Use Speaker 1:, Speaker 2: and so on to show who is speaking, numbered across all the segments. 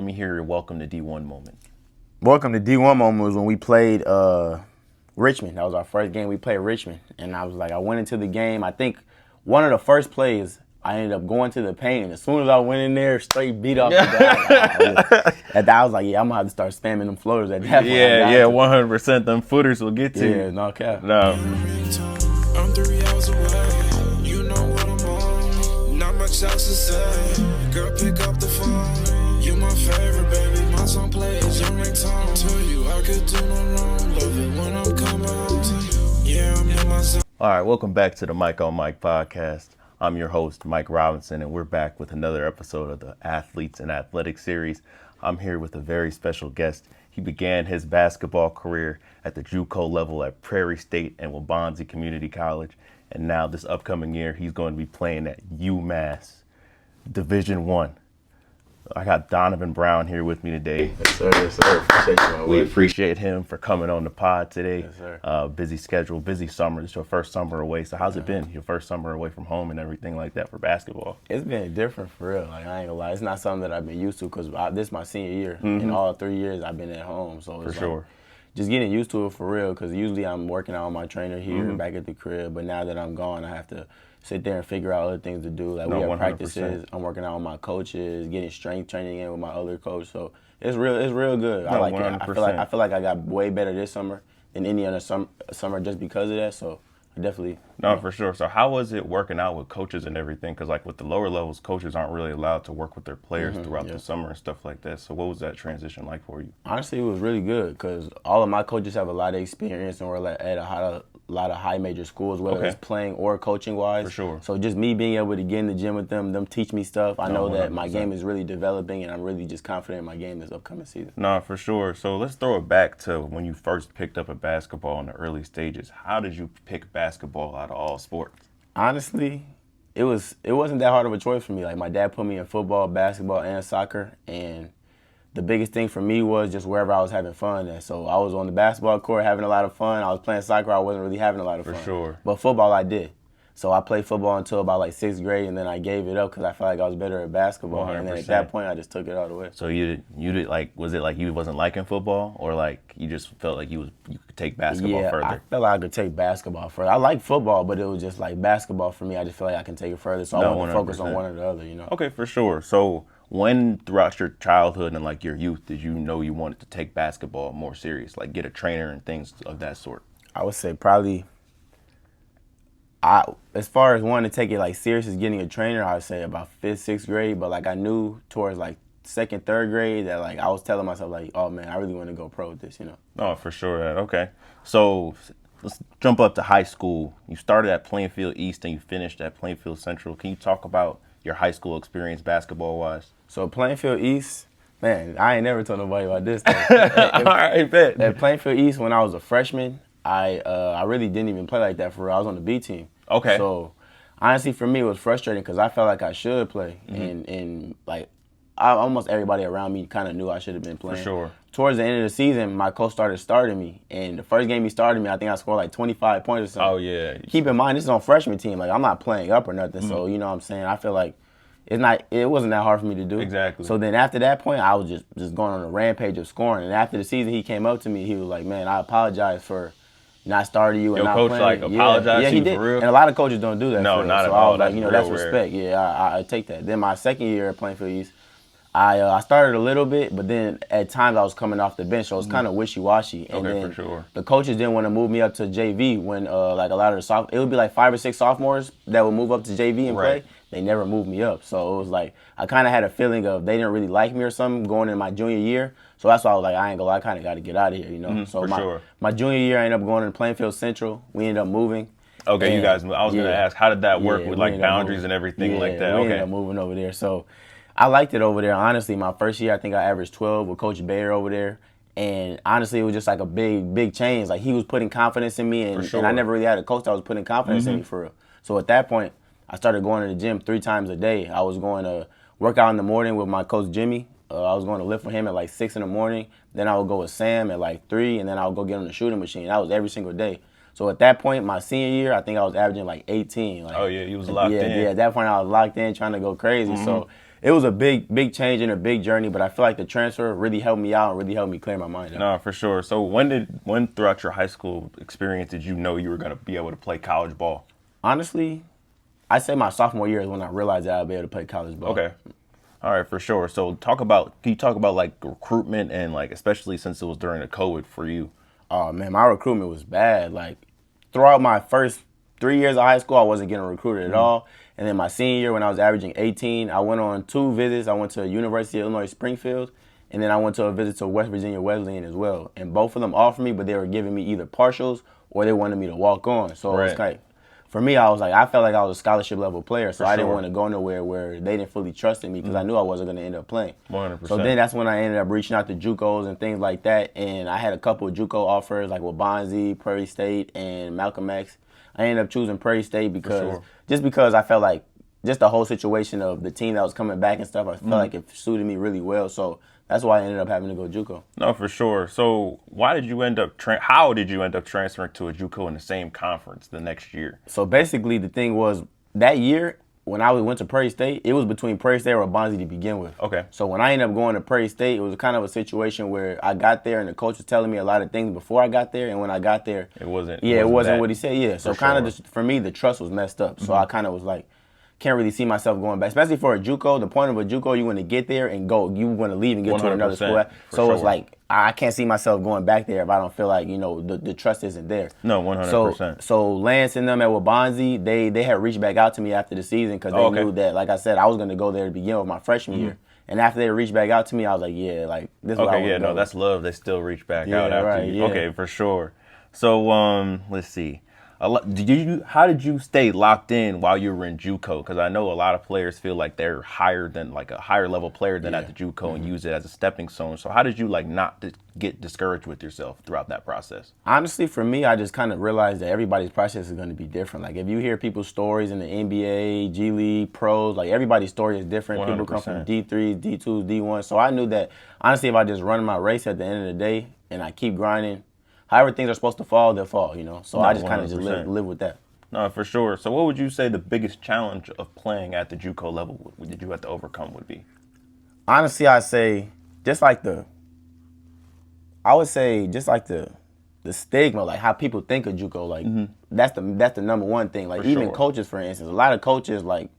Speaker 1: Let me hear your welcome to D1 moment.
Speaker 2: Welcome to D1 moment was when we played Richmond. That was our first game. We played Richmond. And I went into the game. I think one of the first plays, I ended up going to the paint. And as soon as I went in there, straight beat off the guy. I was like, yeah, I'm going to have to start spamming them floaters at that point.
Speaker 1: Yeah, 100%. Them footers will get to you.
Speaker 2: Yeah, no cap.
Speaker 1: No.
Speaker 3: I'm 3 hours away. You know what I'm on. Not much else to say. Girl, pick up the phone. You my favorite, baby. My song plays your ringtone. Tell you I could do no wrong. Love it when I'm coming home to you. Yeah, I'm in my zone.
Speaker 1: All right, welcome back to the Mike on Mike podcast. I'm your host, Mike Robinson, and we're back with another episode of the Athletes and Athletics series. I'm here with a very special guest. He began his basketball career at the JUCO level at Prairie State and Waubonsee Community College. And now this upcoming year, he's going to be playing at UMass, Division I. I got Donavan Brown here with me today.
Speaker 2: Yes, sir. Yes, sir. Appreciate you, man.
Speaker 1: We appreciate him for coming on the pod today.
Speaker 2: Yes, sir.
Speaker 1: Busy schedule, busy summer. This is your first summer away. So how's it been? Your first summer away from home and everything like that for basketball?
Speaker 2: It's been different for real. Like, I ain't gonna lie. It's not something that I've been used to because this is my senior year. And all 3 years I've been at home. So it's just getting used to it for real because usually I'm working out with my trainer here back at the crib. But now that I'm gone, I have to sit there and figure out other things to do. Like, we have
Speaker 1: 100%.
Speaker 2: practices. I'm working out with my coaches, getting strength training in with my other coach. So it's real good. I like
Speaker 1: 100%.
Speaker 2: it. I feel like I got way better this summer than any other summer just because of that. So I definitely.
Speaker 1: No, for sure. So how was it working out with coaches and everything? Because like with the lower levels, coaches aren't really allowed to work with their players throughout the summer and stuff like that. So what was that transition like for you?
Speaker 2: Honestly, it was really good because all of my coaches have a lot of experience and we're at a lot of high major schools, whether it's playing or coaching wise.
Speaker 1: For sure.
Speaker 2: So just me being able to get in the gym with them teach me stuff. I know that my
Speaker 1: 100%.
Speaker 2: game is really developing and I'm really just confident in my game this upcoming season.
Speaker 1: No, for sure. So let's throw it back to when you first picked up a basketball in the early stages. How did you pick basketball out of all sports?
Speaker 2: Honestly, it wasn't that hard of a choice for me. Like, my dad put me in football, basketball, and soccer, and the biggest thing for me was just wherever I was having fun at. So I was on the basketball court having a lot of fun. I was playing soccer. I wasn't really having a lot of fun.
Speaker 1: For sure.
Speaker 2: But football I did. So I played football until about like 6th grade, and then I gave it up because I felt like I was better at basketball.
Speaker 1: 100%.
Speaker 2: And then at that point, I just took it all the way.
Speaker 1: So you did like, was it like you wasn't liking football, or like you just felt like you could take basketball further?
Speaker 2: I felt like I could take basketball further. I like football, but it was just like basketball for me. I just feel like I can take it further. So I want to focus on one or the other, you know?
Speaker 1: Okay, for sure. So when throughout your childhood and like your youth did you know you wanted to take basketball more serious, like get a trainer and things of that sort?
Speaker 2: I would say probably, as far as wanting to take it like serious as getting a trainer, I would say about 5th, 6th grade. But like I knew towards like 2nd, 3rd grade that like I was telling myself like, oh man, I really want to go pro with this, you know?
Speaker 1: Oh, for sure. Okay. So let's jump up to high school. You started at Plainfield East and you finished at Plainfield Central. Can you talk about your high school experience basketball-wise?
Speaker 2: So Plainfield East, man, I ain't never told nobody about this thing.
Speaker 1: All right, bet.
Speaker 2: At Plainfield East, when I was a freshman, I really didn't even play like that for real. I was on the B team.
Speaker 1: Okay.
Speaker 2: So honestly, for me, it was frustrating because I felt like I should play, and like almost everybody around me kind of knew I should have been playing.
Speaker 1: For sure.
Speaker 2: Towards the end of the season, my coach started me, and the first game he started me, I think I scored like 25 points or something.
Speaker 1: Oh yeah.
Speaker 2: Keep in mind, this is on freshman team. Like, I'm not playing up or nothing, so you know what I'm saying. I feel like it wasn't that hard for me to do.
Speaker 1: Exactly.
Speaker 2: So then after that point, I was just going on a rampage of scoring. And after the season, he came up to me. He was like, "Man, I apologize for not starting you and
Speaker 1: Your
Speaker 2: not
Speaker 1: coach
Speaker 2: playing."
Speaker 1: like apologized to
Speaker 2: he
Speaker 1: you
Speaker 2: did.
Speaker 1: for real?
Speaker 2: And a lot of coaches don't do that.
Speaker 1: No,
Speaker 2: for real.
Speaker 1: not at
Speaker 2: so
Speaker 1: all.
Speaker 2: I was like,
Speaker 1: That's
Speaker 2: that's
Speaker 1: real rare.
Speaker 2: respect. Yeah, I take that. Then my second year at Plainfield East, I started a little bit, but then at times I was coming off the bench, so it was kind of wishy-washy. And
Speaker 1: Okay,
Speaker 2: then
Speaker 1: for sure.
Speaker 2: the coaches didn't want to move me up to JV when like a lot of the it would be like 5 or 6 sophomores that would move up to JV and
Speaker 1: Right.
Speaker 2: play. They never moved me up, so it was like I kind of had a feeling of they didn't really like me or something going into my junior year. So that's why I was like, I ain't gonna lie, I kind of got to get out of here, you know. So
Speaker 1: for
Speaker 2: my
Speaker 1: sure.
Speaker 2: junior year, I ended up going to Plainfield Central. We ended up moving.
Speaker 1: Okay,
Speaker 2: And,
Speaker 1: you guys. I was gonna ask, how did that work with
Speaker 2: we
Speaker 1: like
Speaker 2: ended up
Speaker 1: boundaries
Speaker 2: moving.
Speaker 1: and everything like that?
Speaker 2: We
Speaker 1: Okay.
Speaker 2: ended up moving over there. So I liked it over there. Honestly, my first year, I think I averaged 12 with Coach Bayer over there. And honestly, it was just like a big change. Like, he was putting confidence in me, and,
Speaker 1: For sure.
Speaker 2: and I never really had a coach that was putting confidence in me for real. So at that point, I started going to the gym 3 times a day. I was going to work out in the morning with my coach Jimmy. I was going to lift with him at like 6 in the morning. Then I would go with Sam at like 3, and then I would go get on the shooting machine. That was every single day. So at that point, my senior year, I think I was averaging like 18. Like,
Speaker 1: Oh, yeah, you was locked in.
Speaker 2: Yeah, at that point I was locked in trying to go crazy. So it was a big change and a big journey. But I feel like the transfer really helped me out and really helped me clear my mind out.
Speaker 1: No, for sure. So when throughout your high school experience did you know you were going to be able to play college ball?
Speaker 2: Honestly, I say my sophomore year is when I realized that I'd be able to play college ball.
Speaker 1: Okay. All right, for sure. So can you talk about like recruitment and like especially since it was during the COVID for you?
Speaker 2: Oh man, my recruitment was bad. Like throughout my first 3 years of high school, I wasn't getting recruited at all. And then my senior year, when I was averaging 18, I went on 2 visits. I went to University of Illinois Springfield, and then I went to a visit to West Virginia Wesleyan as well. And both of them offered me, but they were giving me either partials or they wanted me to walk on. So it was like, for me, I felt like I was a scholarship level player, so I didn't want to go nowhere where they didn't fully trust in me because I knew I wasn't going to end up playing.
Speaker 1: 100%.
Speaker 2: So then that's when I ended up reaching out to JUCOs and things like that, and I had a couple of JUCO offers like Waubonsee, Prairie State, and Malcolm X. I ended up choosing Prairie State because I felt like just the whole situation of the team that was coming back and stuff, I felt like it suited me really well. So that's why I ended up having to go JUCO.
Speaker 1: No, for sure. So how did you end up transferring to a JUCO in the same conference the next year?
Speaker 2: So basically the thing was that year when I went to Prairie State, it was between Prairie State or Waubonsee to begin with.
Speaker 1: Okay.
Speaker 2: So when I ended up going to Prairie State, it was kind of a situation where I got there and the coach was telling me a lot of things before I got there, and when I got there,
Speaker 1: it wasn't
Speaker 2: what he said. Yeah. So kind of just for me, the trust was messed up. So I kind of was like, can't really see myself going back, especially for a JUCO. The point of a JUCO, you want to get there and go. You want to leave and get to another school. So it's like I can't see myself going back there if I don't feel like the trust isn't there.
Speaker 1: No, 100%.
Speaker 2: So Lance and them at Waubonsee, they had reached back out to me after the season because they knew that, like I said, I was going to go there to begin with my freshman year. And after they reached back out to me, I was like, yeah, like this is what I want to go.
Speaker 1: No, that's love. They still reach back out after you.
Speaker 2: Yeah.
Speaker 1: Okay, for sure. So let's see. How did you stay locked in while you were in JUCO? Because I know a lot of players feel like they're higher than like a higher level player than at the JUCO and use it as a stepping stone. So how did you like not get discouraged with yourself throughout that process?
Speaker 2: Honestly, for me, I just kind of realized that everybody's process is going to be different. Like if you hear people's stories in the NBA, G League, pros, like everybody's story is different.
Speaker 1: 100%.
Speaker 2: People come from D3s, D2s, D1s. So I knew that honestly, if I just run my race at the end of the day and I keep grinding, however things are supposed to fall, they'll fall, So I just kind of just live with that.
Speaker 1: No, for sure. So what would you say the biggest challenge of playing at the JUCO level did you have to overcome would be?
Speaker 2: Honestly, I'd say just like the stigma, like how people think of JUCO, like that's the number one thing. Like even coaches, for instance, a lot of coaches, like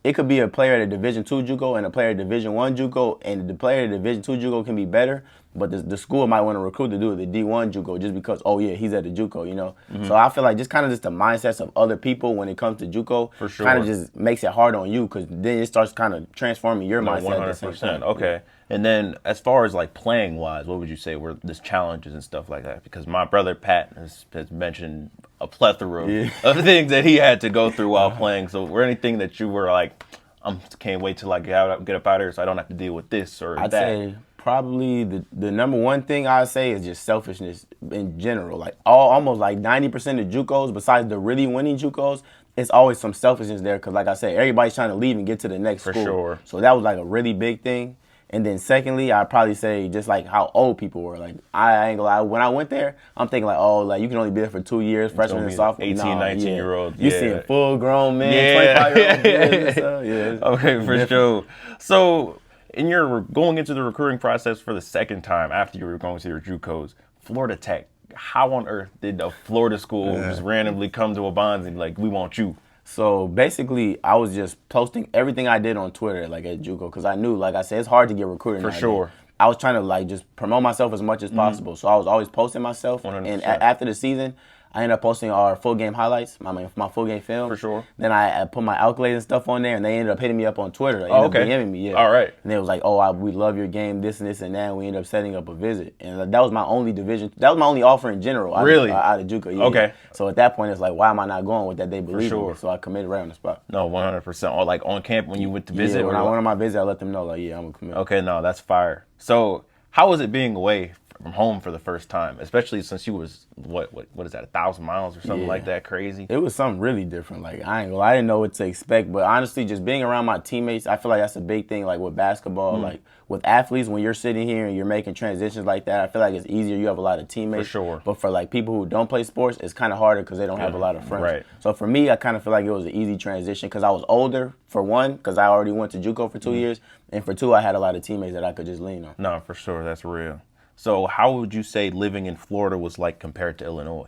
Speaker 2: it could be a player at a Division II JUCO and a player at Division I JUCO, and the player at Division II JUCO can be better, but the school might want to recruit to do the D1 JUCO just because, he's at the JUCO, So I feel like just kind of just the mindsets of other people when it comes to JUCO kind of just makes it hard on you because then it starts kind of transforming your mindset.
Speaker 1: 100%. Okay. And then as far as like playing wise, what would you say were the challenges and stuff like that? Because my brother Pat has mentioned a plethora of things that he had to go through while playing. So were anything that you were like, I can't wait till I get up out of here so I don't have to deal with this or
Speaker 2: I'd
Speaker 1: that?
Speaker 2: say probably the number one thing I'd say is just selfishness in general. Like almost like 90% of JUCOs, besides the really winning JUCOs, it's always some selfishness there because, like I said, everybody's trying to leave and get to the next school. For
Speaker 1: sure.
Speaker 2: So that was like a really big thing. And then secondly, I'd probably say just like how old people were. Like I ain't gonna lie, when I went there, I'm thinking like, you can only be there for 2 years, freshman and sophomore.
Speaker 1: 18, 19-year-old.
Speaker 2: You seeing full grown men, 25-year-olds.
Speaker 1: Okay, for sure. So in your going into the recruiting process for the second time after you were going to your JUCOs, Florida Tech, how on earth did a Florida school just randomly come to Waubonsee and be like, we want you?
Speaker 2: So basically, I was just posting everything I did on Twitter, like at JUCO, because I knew, like I said, it's hard to get recruited.
Speaker 1: For sure.
Speaker 2: I was trying to like just promote myself as much as possible. So I was always posting myself.
Speaker 1: 100%.
Speaker 2: And after the season, I ended up posting our full game highlights, my full game film.
Speaker 1: For sure.
Speaker 2: Then I put my accolades and stuff on there, and they ended up hitting me up on Twitter. They ended up DMing me,
Speaker 1: All right.
Speaker 2: And they was like, we love your game, this and this and that. And we ended up setting up a visit. And that was my only offer in general.
Speaker 1: Really?
Speaker 2: Out of JUCO, yeah.
Speaker 1: Okay.
Speaker 2: So at that point, it's like, why am I not going with that? They believe in me. So I committed right on the spot.
Speaker 1: No, 100%. Or like on camp when you went to visit?
Speaker 2: Yeah, when I went on my visit, I let them know, like, I'm going to commit.
Speaker 1: Okay, no, that's fire. So how was it being away from home for the first time, especially since you was what is that, 1,000 miles or something like that? Crazy.
Speaker 2: It was something really different. Like I ain't gonna lie, I didn't know what to expect, but honestly, just being around my teammates, I feel like that's a big thing. Like with basketball, like with athletes, when you're sitting here and you're making transitions like that, I feel like it's easier. You have a lot of teammates.
Speaker 1: For sure.
Speaker 2: But for like people who don't play sports, it's kind of harder because they don't have a lot of friends.
Speaker 1: Right.
Speaker 2: So for me, I kind of feel like it was an easy transition because I was older, for one, because I already went to JUCO for 2 years, and for two, I had a lot of teammates that I could just lean on.
Speaker 1: No, for sure, that's real. So how would you say living in Florida was like compared to Illinois?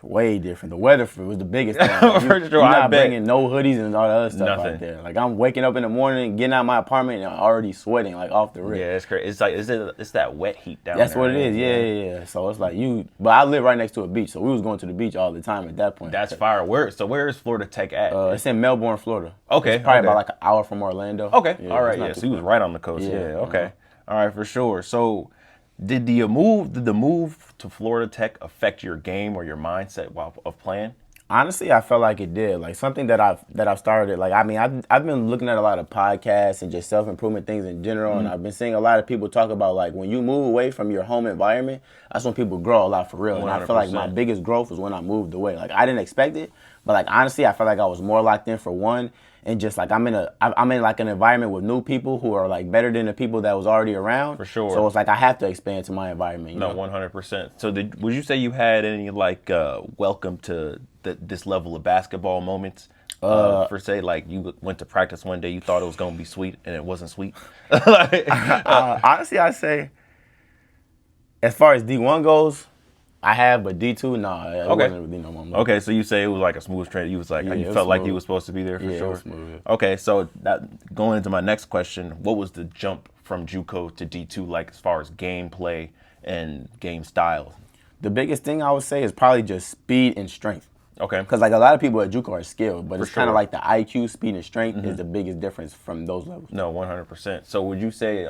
Speaker 2: Way different. The weather was the biggest thing.
Speaker 1: For sure,
Speaker 2: you're
Speaker 1: I
Speaker 2: not
Speaker 1: bet.
Speaker 2: bringing no hoodies and all the other stuff
Speaker 1: Nothing.
Speaker 2: out there. Like I'm waking up in the morning, getting out of my apartment, and I'm already sweating like off the rip.
Speaker 1: Yeah, it's crazy. It's like it's that wet heat down
Speaker 2: That's
Speaker 1: there.
Speaker 2: what it
Speaker 1: right?
Speaker 2: is. Yeah. So it's like but I live right next to a beach, so we was going to the beach all the time at that point.
Speaker 1: That's fire. Where is Florida Tech at?
Speaker 2: It's in Melbourne, Florida.
Speaker 1: Okay,
Speaker 2: It's probably
Speaker 1: okay.
Speaker 2: about like an hour from Orlando.
Speaker 1: Okay,
Speaker 2: Yeah,
Speaker 1: all right,
Speaker 2: it's not
Speaker 1: yeah.
Speaker 2: too
Speaker 1: So he was
Speaker 2: far.
Speaker 1: right on the coast. Yeah, okay, all right, for sure. So, did the move to Florida Tech affect your game or your mindset while of playing?
Speaker 2: Honestly, I felt like it did. Like something that I've started. Like I mean, I've been looking at a lot of podcasts and just self-improvement things in general, and I've been seeing a lot of people talk about like when you move away from your home environment, that's when people grow a lot for real. And I feel like my
Speaker 1: 100%.
Speaker 2: biggest growth was when I moved away. Like I didn't expect it, but like honestly, I felt like I was more locked in for one. And just like I'm in like an environment with new people who are like better than the people that was already around.
Speaker 1: For sure.
Speaker 2: So it's like I have to expand to my environment. You
Speaker 1: No,
Speaker 2: know?
Speaker 1: 100%. So, would you say you had any like welcome to this level of basketball moments? For say, like you went to practice one day, you thought it was gonna be sweet, and it wasn't sweet.
Speaker 2: Honestly, I say, as far as D1 goes, I have, but D2, no, it wasn't really no moment.
Speaker 1: Okay, so you say it was like a smooth trade. You was like,
Speaker 2: Yeah,
Speaker 1: you
Speaker 2: it
Speaker 1: felt
Speaker 2: was
Speaker 1: like
Speaker 2: smooth.
Speaker 1: you was supposed to be there for
Speaker 2: Yeah, it
Speaker 1: sure.
Speaker 2: was smooth.
Speaker 1: Okay, so that going into my next question, what was the jump from JUCO to D2 like as far as gameplay and game style?
Speaker 2: The biggest thing I would say is probably just speed and strength.
Speaker 1: Okay.
Speaker 2: Because like a lot of people at JUCO are skilled, but it's kind
Speaker 1: sure.
Speaker 2: of like the IQ, speed, and strength is the biggest difference from those levels.
Speaker 1: No, 100%. So would you say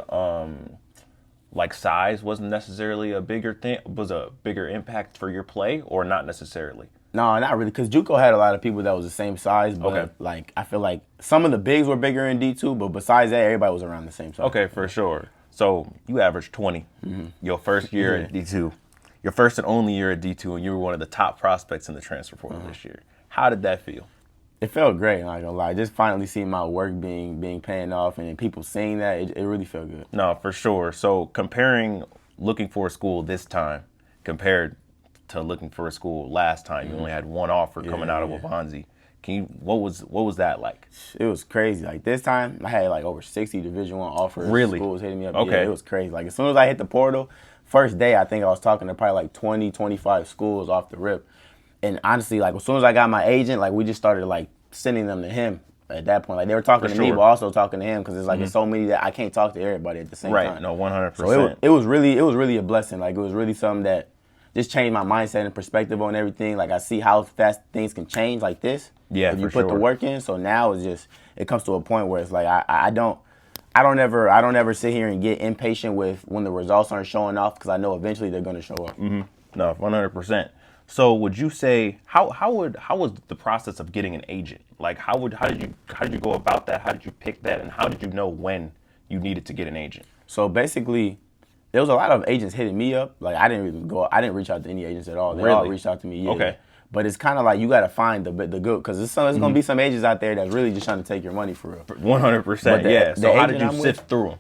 Speaker 1: like size wasn't necessarily a bigger thing, was a bigger impact for your play, or not necessarily?
Speaker 2: No, not really, because JUCO had a lot of people that was the same size, but
Speaker 1: Okay.
Speaker 2: like I feel like some of the bigs were bigger in D2, but besides that, everybody was around the same size.
Speaker 1: Okay, for sure. So you averaged 20 your first year at D2, your first and only year at D2, and you were one of the top prospects in the transfer portal this year. How did that feel?
Speaker 2: It felt great, I'm not gonna lie. Just finally seeing my work being paying off and people seeing that, it really felt good.
Speaker 1: No, for sure. So comparing looking for a school this time compared to looking for a school last time, you only had one offer coming out of Waubonsee. What was that like?
Speaker 2: It was crazy. Like this time, I had like over 60 Division I offers.
Speaker 1: Really?
Speaker 2: Schools hitting me up.
Speaker 1: Okay.
Speaker 2: Yeah, it was crazy. Like as soon as I hit the portal, first day, I think I was talking to probably like 20, 25 schools off the rip. And honestly, like as soon as I got my agent, like we just started like sending them to him at that point. Like they were talking to me,
Speaker 1: sure.
Speaker 2: but also talking to him because it's like it's so many that I can't talk to everybody at the same
Speaker 1: Right.
Speaker 2: time.
Speaker 1: No, 100%.
Speaker 2: So it was really a blessing. Like it was really something that just changed my mindset and perspective on everything. Like I see how fast things can change like this.
Speaker 1: Yeah,
Speaker 2: if you
Speaker 1: for
Speaker 2: put the
Speaker 1: sure.
Speaker 2: work in. So now it comes to a point where it's like I don't ever sit here and get impatient with when the results aren't showing off because I know eventually they're going to show up.
Speaker 1: No, 100%. So would you say how was the process of getting an agent? Like how did you go about that? How did you pick that? And how did you know when you needed to get an agent?
Speaker 2: So basically, there was a lot of agents hitting me up. Like I didn't reach out to any agents at all. They all
Speaker 1: Really?
Speaker 2: reached out to me. Yeah.
Speaker 1: Okay.
Speaker 2: But it's kind of like you got to find the good because there's going to be some agents out there that's really just trying to take your money for real.
Speaker 1: 100%.
Speaker 2: the-
Speaker 1: Yeah.
Speaker 2: the
Speaker 1: So how did
Speaker 2: agent
Speaker 1: you
Speaker 2: I'm
Speaker 1: sift
Speaker 2: with-
Speaker 1: through them?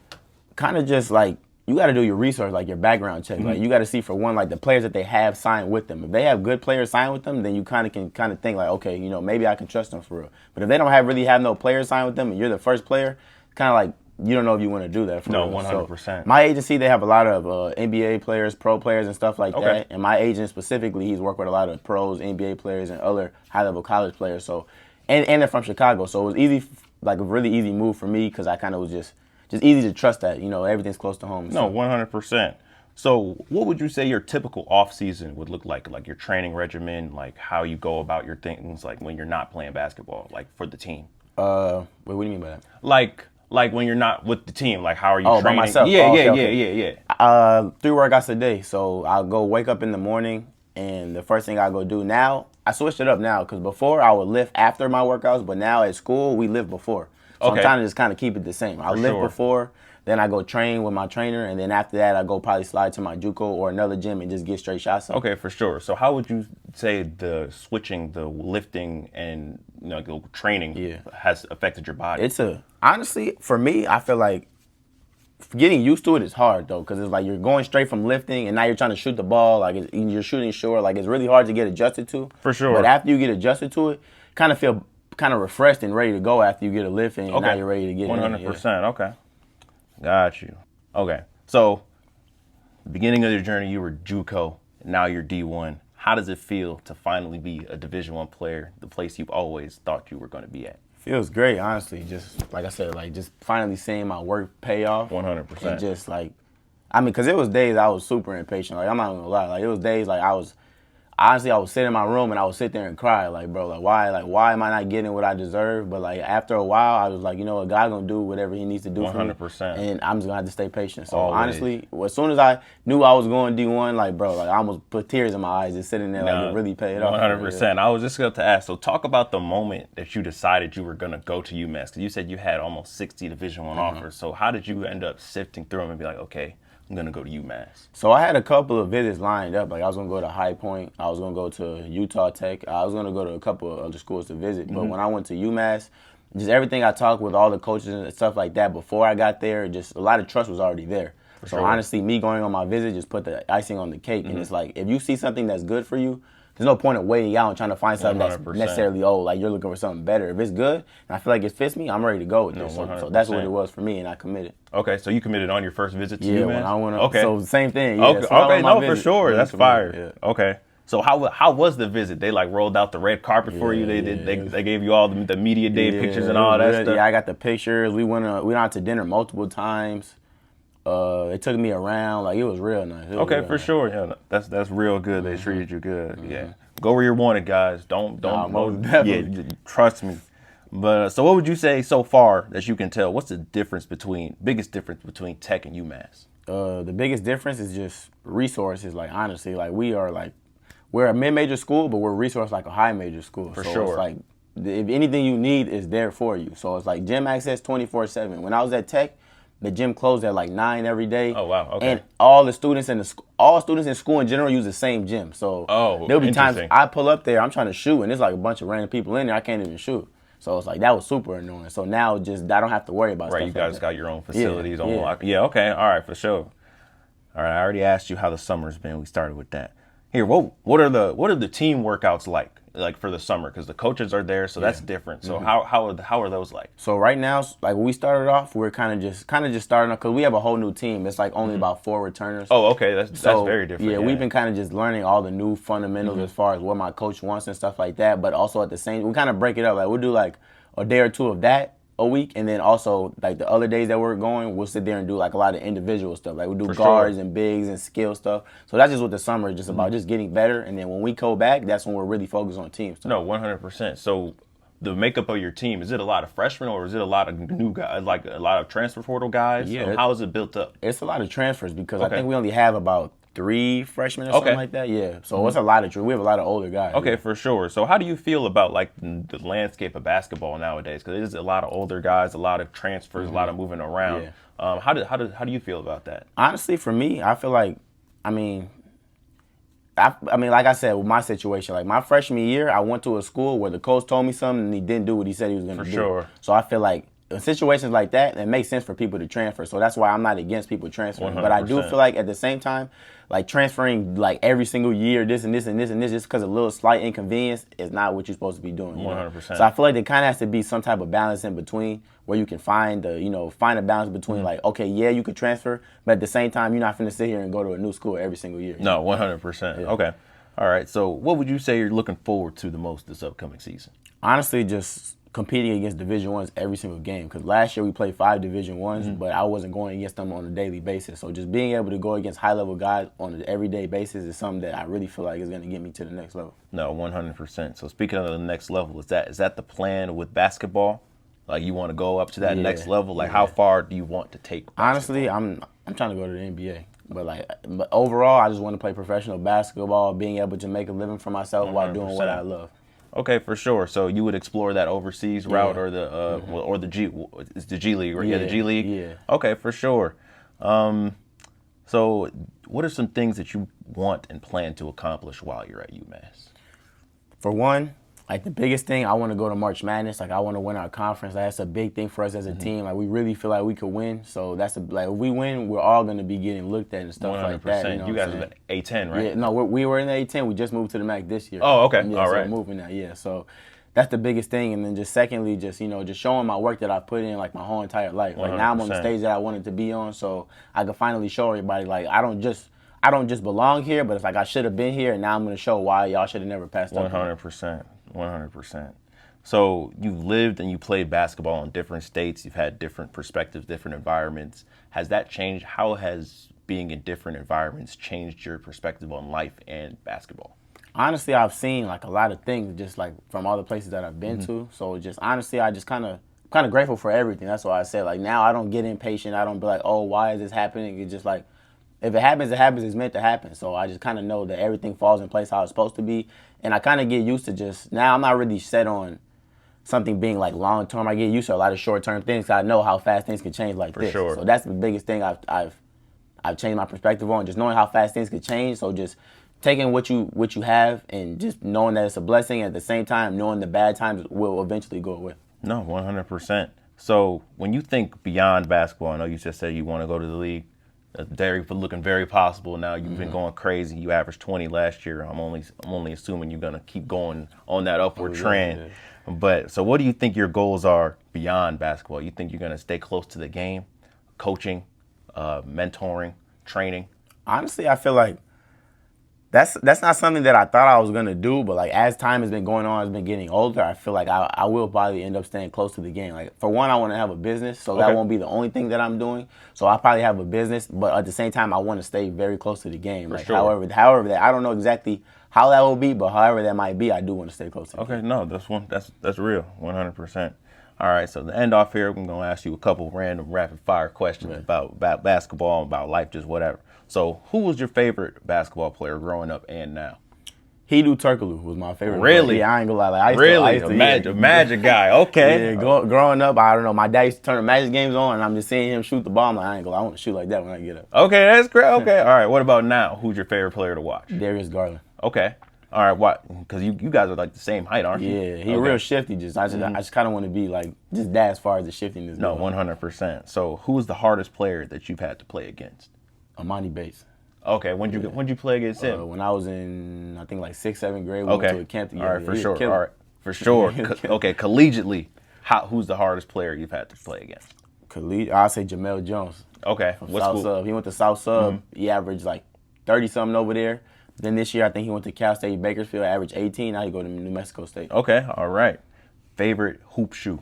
Speaker 2: Kind of just like you got to do your research, like your background check. Like you got to see for one, like the players that they have signed with them. If they have good players signed with them, then you can think like, okay, maybe I can trust them for real. But if they don't really have no players signed with them, and you're the first player, kind of like you don't know if you want to do that for
Speaker 1: No,
Speaker 2: real.
Speaker 1: 100%.
Speaker 2: So my agency, they have a lot of NBA players, pro players, and stuff like
Speaker 1: Okay.
Speaker 2: that. And my agent specifically, he's worked with a lot of pros, NBA players, and other high-level college players. So, and they're from Chicago, so it was easy, like a really easy move for me because I kind of was just easy to trust that everything's close to home.
Speaker 1: No, 100%. So what would you say your typical off season would look like your training regimen, like how you go about your things, like when you're not playing basketball, like for the team?
Speaker 2: Wait, what do you mean by that?
Speaker 1: Like when you're not with the team, like how are you
Speaker 2: Oh, by
Speaker 1: training?
Speaker 2: myself.
Speaker 1: Yeah,
Speaker 2: Oh,
Speaker 1: yeah,
Speaker 2: okay,
Speaker 1: yeah, yeah.
Speaker 2: 3 workouts a day. So I'll go wake up in the morning, and the first thing I go do now, I switched it up now because before I would lift after my workouts, but now at school we lift before. So
Speaker 1: Okay.
Speaker 2: I'm trying to just kind of keep it the same. I'll lift
Speaker 1: sure.
Speaker 2: before, Then I go train with my trainer, and then after that, I go probably slide to my JUCO or another gym and just get straight shots up.
Speaker 1: Okay, for sure. So how would you say the switching, the lifting, and the training has affected your body?
Speaker 2: Honestly, for me, I feel like getting used to it is hard though, because it's like you're going straight from lifting and now you're trying to shoot the ball, like you're shooting short, like it's really hard to get adjusted to.
Speaker 1: For sure.
Speaker 2: But after you get adjusted to it, kind of feel refreshed and ready to go after you get a lift in, and now you're ready to get
Speaker 1: 100%. Okay. Got you. Okay. So, beginning of your journey, you were JUCO. Now you're D1. How does it feel to finally be a Division I player, the place you've always thought you were going to be at?
Speaker 2: Feels great, honestly. Just like I said, like just finally seeing my work pay off.
Speaker 1: 100%.
Speaker 2: And just like, because it was days I was super impatient. Like I'm not gonna lie. Like it was days like I was sitting in my room and I would sit there and cry. Like, bro, why am I not getting what I deserve? But like after a while, I was like, you know what, God gonna do whatever He needs to do
Speaker 1: 100%.
Speaker 2: for me, and I'm just gonna have to stay patient. So
Speaker 1: Always.
Speaker 2: honestly, as soon as I knew I was going D1, like bro, like I almost put tears in my eyes just sitting there, like it really paid off.
Speaker 1: 100%. I was just going to ask. So talk about the moment that you decided you were gonna go to UMass, because you said you had almost 60 Division I offers. So how did you end up sifting through them and be like, okay, I'm going to go to UMass?
Speaker 2: So I had a couple of visits lined up. Like I was going to go to High Point. I was going to go to Utah Tech. I was going to go to a couple of other schools to visit. But when I went to UMass, just everything I talked with all the coaches and stuff like that before I got there, just a lot of trust was already there. So honestly, me going on my visit just put the icing on the cake. And it's like, if you see something that's good for you, there's no point of waiting out and trying to find something
Speaker 1: 100%.
Speaker 2: that's necessarily old. Like you're looking for something better. If it's good and I feel like it fits me, I'm ready to go with this. So that's what it was for me, and I committed.
Speaker 1: Okay, so you committed on your first visit to UMass?
Speaker 2: Yeah, when I went up.
Speaker 1: Okay.
Speaker 2: So same thing. Yeah.
Speaker 1: Okay,
Speaker 2: So
Speaker 1: okay, no, for sure.
Speaker 2: yeah,
Speaker 1: That's fire.
Speaker 2: Yeah.
Speaker 1: Okay. So how was the visit? They like rolled out the red carpet for you. They gave you all the media day pictures and all that stuff.
Speaker 2: Yeah, I got the pictures. We went out to dinner multiple times. It took me around. Like it was real nice.
Speaker 1: Okay, for sure. Yeah, that's real good. They treated you good. Yeah. Go where you're wanted, guys. Don't. Yeah, trust me. But so, what would you say so far that you can tell? What's the biggest difference between Tech and UMass?
Speaker 2: The biggest difference is just resources. Like honestly, like we're a mid-major school, but we're resourced like a high major school.
Speaker 1: For
Speaker 2: so
Speaker 1: sure.
Speaker 2: It's like if anything you need is there for you. So it's like gym access 24/7. When I was at Tech, the gym closed at like 9 every day.
Speaker 1: Oh wow! Okay.
Speaker 2: And all students in school in general use the same gym. So there'll be times I pull up there, I'm trying to shoot, and there's like a bunch of random people in there. I can't even shoot. So it's like that was super annoying. So now just I don't have to worry about stuff
Speaker 1: you guys
Speaker 2: like
Speaker 1: got your own facilities.
Speaker 2: Yeah.
Speaker 1: Okay. All right, for sure. All right. I already asked you how the summer's been. We started with that. Here, what are the team workouts like for the summer? Because the coaches are there, so that's different. So how are those like?
Speaker 2: So right now, like when we started off, we're kind of just starting off because we have a whole new team. It's like only about 4 returners.
Speaker 1: Oh, okay, that's very different.
Speaker 2: Yeah, we've been kind of just learning all the new fundamentals as far as what my coach wants and stuff like that. But also at the same, we kind of break it up. Like we'll do like a day or two of that a week, and then also like the other days that we're going, we'll sit there and do like a lot of individual stuff. Like we'll do guards and bigs and skill stuff. So that's just what the summer is just about, just getting better. And then when we go back, that's when we're really focused on team stuff.
Speaker 1: No, 100%. So the makeup of your team, is it a lot of freshmen or is it a lot of new guys, like a lot of transfer portal guys?
Speaker 2: Yeah.
Speaker 1: So how is it built up?
Speaker 2: It's a lot of transfers because I think we only have about 3 freshmen or something like that. Yeah. So it's a lot of we have a lot of older guys.
Speaker 1: Okay, for sure. So how do you feel about like the landscape of basketball nowadays? Because it is a lot of older guys, a lot of transfers, a lot of moving around. Yeah. How do you feel about that?
Speaker 2: Honestly, for me, I feel like, I mean, like I said, with my situation, like my freshman year, I went to a school where the coach told me something and he didn't do what he said he was going to do.
Speaker 1: For sure.
Speaker 2: So I feel like in situations like that, it makes sense for people to transfer. So that's why I'm not against people transferring.
Speaker 1: 100%.
Speaker 2: But I do feel like at the same time, like transferring like every single year, this and this and this and this, just because a little slight inconvenience is not what you're supposed to be doing.
Speaker 1: 100%.
Speaker 2: So I feel like there kind of has to be some type of balance in between where you can find a balance between like, okay, yeah, you could transfer, but at the same time, you're not finna sit here and go to a new school every single year.
Speaker 1: No, 100%. Yeah. Okay. All right. So what would you say you're looking forward to the most this upcoming season?
Speaker 2: Honestly, just competing against Division I's every single game. Because last year we played 5 Division I's, but I wasn't going against them on a daily basis. So just being able to go against high-level guys on an everyday basis is something that I really feel like is going to get me to the next level.
Speaker 1: No, 100%. So speaking of the next level, is that the plan with basketball? Like you want to go up to that next level? Like how far do you want to take basketball?
Speaker 2: Honestly, I'm trying to go to the NBA. But overall, I just want to play professional basketball, being able to make a living for myself 100%. While doing what I love.
Speaker 1: Okay, for sure. So you would explore that overseas route or the it's the G League, right? Yeah, the G League.
Speaker 2: Yeah.
Speaker 1: Okay, for sure. So what are some things that you want and plan to accomplish while you're at UMass?
Speaker 2: For one, like the biggest thing, I want to go to March Madness. Like I want to win our conference. Like, that's a big thing for us as a team. Like we really feel like we could win. So that's like if we win, we're all going to be getting looked at and stuff
Speaker 1: 100%.
Speaker 2: like that. You know
Speaker 1: You guys are the A10, right?
Speaker 2: Yeah, no, we were in the A10. We just moved to the MAC this year.
Speaker 1: Oh, okay.
Speaker 2: Yeah,
Speaker 1: All
Speaker 2: so
Speaker 1: right.
Speaker 2: we're moving now. Yeah, so that's the biggest thing. And then just secondly, just just showing my work that I put in like my whole entire life. Like now I'm on the
Speaker 1: 100%.
Speaker 2: stage that I wanted to be on, so I could finally show everybody like I don't just belong here, but it's like I should have been here, and now I'm going to show why y'all should have never passed up.
Speaker 1: 100%. 100%. So you've lived and you played basketball in different states. You've had different perspectives, different environments. Has that changed? How has being in different environments changed your perspective on life and basketball?
Speaker 2: Honestly, I've seen like a lot of things just like from all the places that I've been to. So just honestly, I just kind of grateful for everything. That's why I said like now I don't get impatient. I don't be like, oh, why is this happening? It's just like if it happens, it happens. It's meant to happen. So I just kind of know that everything falls in place how it's supposed to be. And I kind of get used to just now I'm not really set on something being like long term. I get used to a lot of short term things. 'Cause I know how fast things can change like this.
Speaker 1: sure.
Speaker 2: So that's the biggest thing I've changed my perspective on, just knowing how fast things could change. So just taking what you have and just knowing that it's a blessing. At the same time, knowing the bad times will eventually go away.
Speaker 1: No, 100%. So when you think beyond basketball, I know you just said you want to go to the league. Looking very possible now. You've been going crazy. You averaged 20 last year. I'm only assuming you're gonna keep going on that upward trend. Yeah. But so, what do you think your goals are beyond basketball? You think you're gonna stay close to the game, coaching, mentoring, training?
Speaker 2: Honestly, I feel like that's not something that I thought I was gonna do, but like as time has been going on, I've been getting older. I feel like I will probably end up staying close to the game. Like for one, I want to have a business, so that won't be the only thing that I'm doing. So I'll probably have a business, but at the same time, I want to stay very close to the game.
Speaker 1: For
Speaker 2: like
Speaker 1: sure.
Speaker 2: however that I don't know exactly how that will be, but however that might be, I do want to stay close to the game.
Speaker 1: Okay, no, that's real, 100%. All right, so to end off here, I'm gonna ask you a couple random rapid fire questions about basketball, about life, just whatever. So, who was your favorite basketball player growing up and now?
Speaker 2: Hidu Turkoglu was my favorite.
Speaker 1: Really?
Speaker 2: Player. Yeah, I ain't gonna lie. Like, I used to,
Speaker 1: Magic guy. Okay.
Speaker 2: Yeah, growing up, I don't know. My dad used to turn the Magic games on, and I'm just seeing him shoot the ball. I'm like, I ain't gonna lie. I want to shoot like that when I get up.
Speaker 1: Okay, that's great. Okay, all right. What about now? Who's your favorite player to watch?
Speaker 2: Darius Garland.
Speaker 1: Okay. All right. What? Because you guys are like the same height, aren't you?
Speaker 2: Yeah, he real shifty. I just kind of want to be like just that as far as the shiftiness.
Speaker 1: No,
Speaker 2: goes.
Speaker 1: 100%. So, who was the hardest player that you've had to play against?
Speaker 2: Amani Bates.
Speaker 1: Okay. When'd you play against him?
Speaker 2: When I was in, I think like 6th, 7th grade, we went to a camp together.
Speaker 1: All right, for
Speaker 2: He was
Speaker 1: sure.
Speaker 2: killer.
Speaker 1: All right, for sure. Okay, collegiately, who's the hardest player you've had to play against?
Speaker 2: I'll say Jamel Jones.
Speaker 1: Okay,
Speaker 2: From
Speaker 1: what
Speaker 2: South
Speaker 1: school?
Speaker 2: Sub. He went to South Sub. He averaged like 30-something over there. Then this year, I think he went to Cal State Bakersfield, averaged 18. Now he go to New Mexico State.
Speaker 1: Okay, all right. Favorite hoop shoe?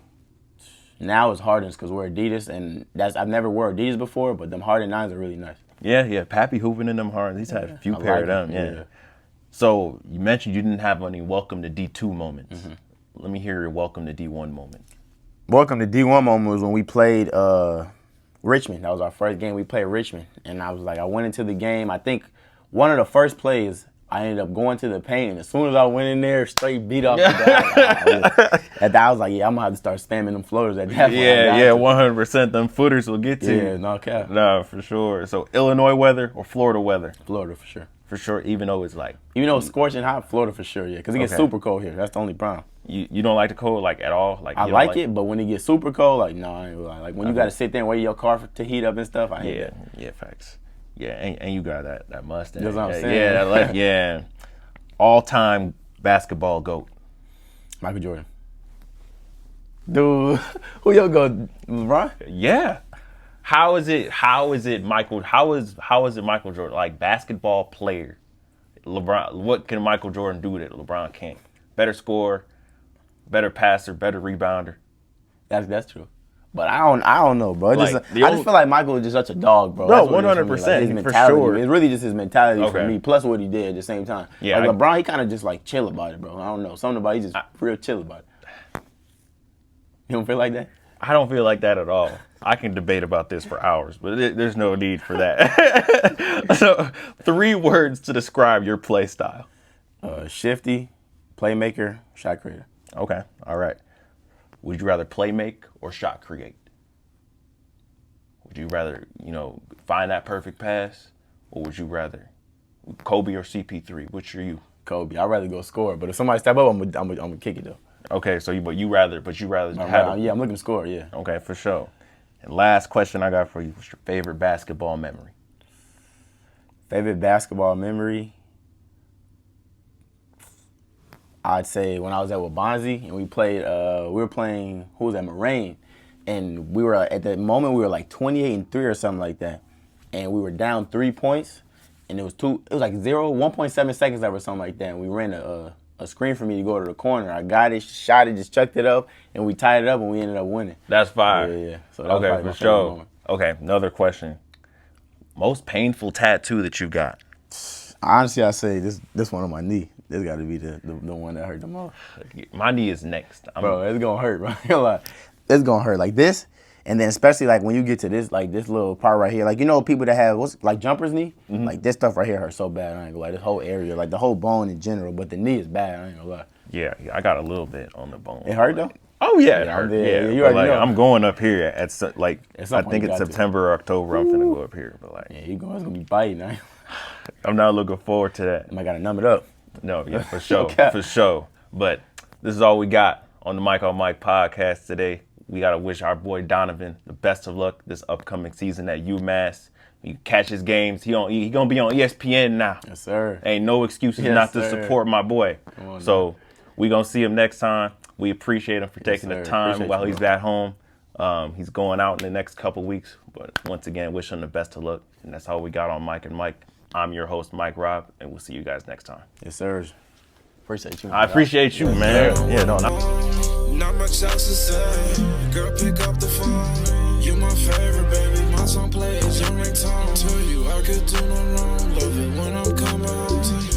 Speaker 2: Now it's Hardens because we're Adidas, and I've never wore Adidas before, but them Harden 9s are really nice.
Speaker 1: Yeah. Pappy hooping in them hard. He's had a few pair of them. Yeah. So you mentioned you didn't have any welcome to D2 moments. Let me hear your welcome to D1 moment.
Speaker 2: Welcome to D1 moment was when we played Richmond. That was our first game. We played Richmond, and I went into the game. I think one of the first plays, I ended up going to the paint, and as soon as I went in there, straight beat off the guy. At that, I was like, yeah, I'm gonna have to start spamming them floaters at that point.
Speaker 1: Yeah, 100%. Them footers will get to you.
Speaker 2: Yeah, no cap.
Speaker 1: No, for sure. So Illinois weather or Florida weather?
Speaker 2: Florida for sure.
Speaker 1: For sure, even though it's like...
Speaker 2: Even though it's scorching hot, Florida for sure, yeah. Because it gets super cold here. That's the only problem.
Speaker 1: You don't like the cold, like, at all? Like
Speaker 2: I like it, but when it gets super cold, like, no, I ain't gonna lie. Like, when you got to sit there and wait your car to heat up and stuff, I hate that.
Speaker 1: Yeah, facts. Yeah, and you got that mustache.
Speaker 2: That's what I'm saying.
Speaker 1: Yeah, yeah. All-time basketball GOAT.
Speaker 2: Michael Jordan. Dude, who your GOAT? LeBron?
Speaker 1: Yeah. How is it Michael Jordan, like basketball player? LeBron, what can Michael Jordan do that LeBron can't? Better scorer, better passer, better rebounder.
Speaker 2: That's true. But I don't know, bro. I just feel like Michael is just such a dog, bro.
Speaker 1: No,
Speaker 2: That's what it is for me.
Speaker 1: 100%,
Speaker 2: Like, his
Speaker 1: for
Speaker 2: mentality.
Speaker 1: sure.
Speaker 2: It's really just his mentality for
Speaker 1: Okay.
Speaker 2: me, plus what he did at the same time.
Speaker 1: Yeah,
Speaker 2: Like LeBron, he kind of just like chill about it, bro. I don't know. Something about he just real chill about it. You don't feel like that?
Speaker 1: I don't feel like that at all. I can debate about this for hours, but there's no need for that. So, 3 words to describe your play style.
Speaker 2: Shifty, Playmaker, shot creator.
Speaker 1: Okay, all right. Would you rather play make or shot create? Would you rather, find that perfect pass, or would you rather Kobe or CP3? Which are you?
Speaker 2: Kobe. I'd rather go score, but if somebody step up, I'm gonna kick it though.
Speaker 1: Okay, so you rather have
Speaker 2: Yeah, I'm looking to score. Yeah.
Speaker 1: Okay, for sure. And last question I got for you: what's your favorite basketball memory?
Speaker 2: Favorite basketball memory? I'd say when I was at Waubonsee and we were playing, who was that, Moraine, and we were, at that moment, we were like 28-3 or something like that, and we were down 3 points, and it was like 1.7 seconds left or something like that, and we ran a screen for me to go to the corner. I got it, shot it, just chucked it up, and we tied it up, and we ended up winning.
Speaker 1: That's fire.
Speaker 2: Yeah. So that was
Speaker 1: okay,
Speaker 2: my
Speaker 1: for sure.
Speaker 2: moment.
Speaker 1: Okay, another question. Most painful tattoo that you got?
Speaker 2: Honestly, I say this one on my knee. This got to be the one that hurt the most.
Speaker 1: My knee is next.
Speaker 2: Bro, it's gonna hurt, bro. It's gonna hurt like this, and then especially like when you get to this little part right here, like people that have jumper's knee, like this stuff right here hurts so bad. I ain't gonna lie. This whole area, like the whole bone in general, but the knee is bad. I ain't gonna lie.
Speaker 1: Yeah, I got a little bit on the bone.
Speaker 2: It hurt though.
Speaker 1: Oh yeah, it hurt. Yeah,
Speaker 2: you already know.
Speaker 1: I'm going up here I
Speaker 2: some
Speaker 1: think
Speaker 2: point
Speaker 1: it's September or October. I'm finna go up here, but
Speaker 2: yeah, you going? It's gonna be biting.
Speaker 1: I'm not looking forward to that.
Speaker 2: I gotta numb it up.
Speaker 1: No, yeah, for sure,
Speaker 2: Okay.
Speaker 1: for sure. But this is all we got on the Mike on Mike podcast today. We gotta wish our boy Donovan the best of luck this upcoming season at UMass. You catch his games. He gonna be on ESPN now.
Speaker 2: Yes, sir.
Speaker 1: Ain't no excuses not to support my boy. So we gonna see him next time. We appreciate him for taking the time while he's at home. He's going out in the next couple weeks. But once again, wish him the best of luck. And that's all we got on Mike and Mike. I'm your host, Mike Robb, and we'll see you guys next time.
Speaker 2: Yes, sir. Appreciate you.
Speaker 1: I appreciate you, man. Yeah, no.
Speaker 3: Not much else to say. Girl, pick up the phone. You my favorite, baby. My song plays, your ringtone. Tell you I could do no wrong. Love it when I'm coming home to you.